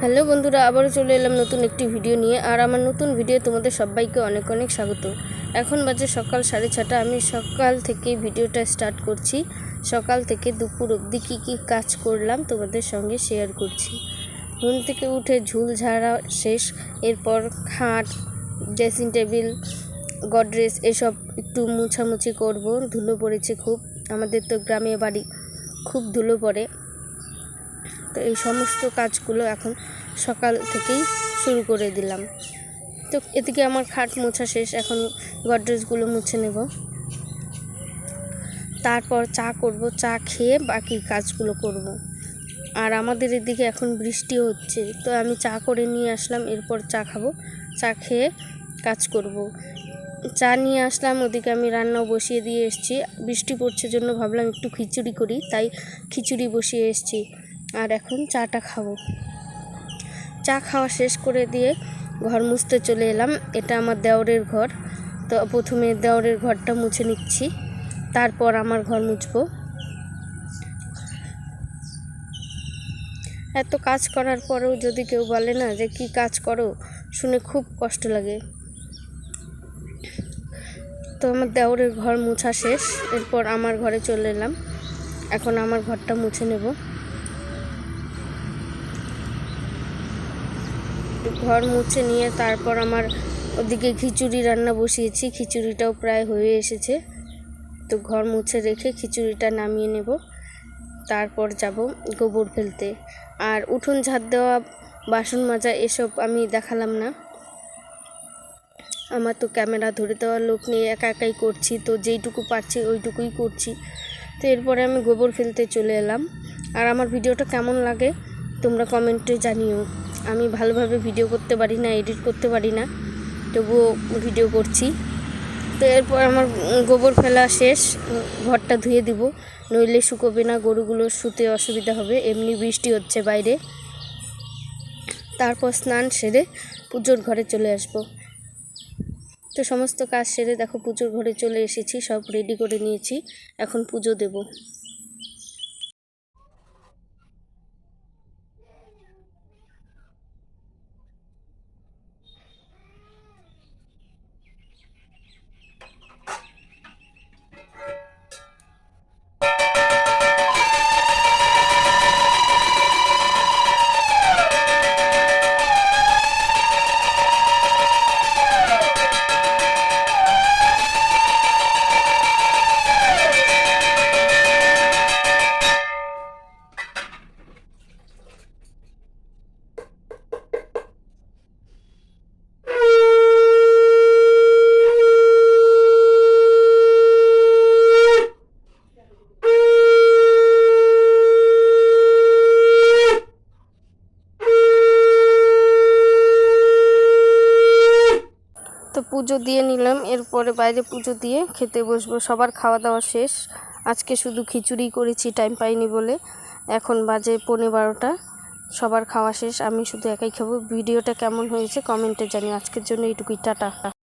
Hello বন্ধুরা, আবারও চলে এলাম নতুন একটি ভিডিও নিয়ে। আর আমার নতুন ভিডিও তোমাদের সবাইকে অনেক অনেক স্বাগত। এখন বাজে সকাল 6:30। আমি সকাল থেকে ভিডিওটা স্টার্ট করছি। সকাল থেকে দুপুর অবধি কী কী কাজ করলাম তোমাদের সঙ্গে শেয়ার করছি। ঘুম থেকে উঠে ঝুল ঝাড়া শেষ, এরপর খাট, ড্রেসিং টেবিল, গডরেজ এসব একটু মুছামুছি করব। ধুলো পড়েছে খুব, আমাদের তো গ্রামে বাড়ি, খুব ধুলো পড়ে। তো এই সমস্ত কাজগুলো এখন সকাল থেকেই শুরু করে দিলাম। তো এদিকে আমার খাট মোছা শেষ, এখন গডরেজগুলো মুছে নেব, তারপর চা করব। চা খেয়ে বাকি কাজগুলো করব। আর আমাদের এদিকে এখন বৃষ্টিও হচ্ছে, তো আমি চা করে নিয়ে আসলাম, এরপর চা খাবো। চা খেয়ে কাজ করব। চা নিয়ে আসলাম, ওদিকে আমি রান্নাও বসিয়ে দিয়ে এসেছি। বৃষ্টি পড়ছে জন্য ভাবলাম একটু খিচুড়ি করি, তাই খিচুড়ি বসিয়ে এসেছি। আর এখন চাটা খাবো। চা খাওয়া শেষ করে দিয়ে ঘর মুছতে চলে এলাম। এটা আমার দেওরের ঘর, তো প্রথমে দেওরের ঘরটা মুছে নিচ্ছি, তারপর আমার ঘর মুছবো। এত কাজ করার পরেও যদি কেউ বলে না যে কি কাজ করো, শুনে খুব কষ্ট লাগে। তো আমার দেওরের ঘর মুছা শেষ, এরপর আমার ঘরে চলে এলাম। এখন আমার ঘরটা মুছে নেব। ঘর মুছে নিয়ে তারপর আমার ওদিকে খিচুড়ি রান্না বসিয়েছি, খিচুড়িটাও প্রায় হয়ে এসেছে। তো ঘর মুছে রেখে খিচুড়িটা নামিয়ে নেব, তারপর যাব গোবর ফেলতে। আর উঠোন ঝাড় দেওয়া, বাসন মাজা এসব আমি দেখালাম না, আমার তো ক্যামেরা ধরে দেওয়ার লোক নেই, একা একাই করছি, তো যেইটুকু পারছি ওইটুকুই করছি। তো এরপরে আমি গোবর ফেলতে চলে এলাম। আর আমার ভিডিওটা কেমন লাগে তোমরা কমেন্টে জানিও। আমি ভালোভাবে ভিডিও করতে পারি না, এডিট করতে পারি না, তবুও ভিডিও করছি। তো এরপর আমার গোবর ফেলা শেষ, ঘরটা ধুয়ে দিব, নইলে শুকোবে না, গরুগুলো শুতে অসুবিধা হবে, এমনি বৃষ্টি হচ্ছে বাইরে। তারপর স্নান সেরে পুজোর ঘরে চলে আসব। তো সমস্ত কাজ সেরে দেখো পুজোর ঘরে চলে এসেছি, সব রেডি করে নিয়েছি, এখন পুজো দেব। তো পুজো দিয়ে নিলাম, এরপরে বাইরে পুজো দিয়ে খেতে বসবো। সবার খাওয়া দাওয়া শেষ, আজকে শুধু খিচুড়ি করেছি, টাইম পাইনি বলে। এখন বাজে 12:15, সবার খাওয়া শেষ, আমি শুধু একাই খাবো। ভিডিওটা কেমন হয়েছে কমেন্টে জানিও। আজকের জন্য এইটুকুই, টাটা।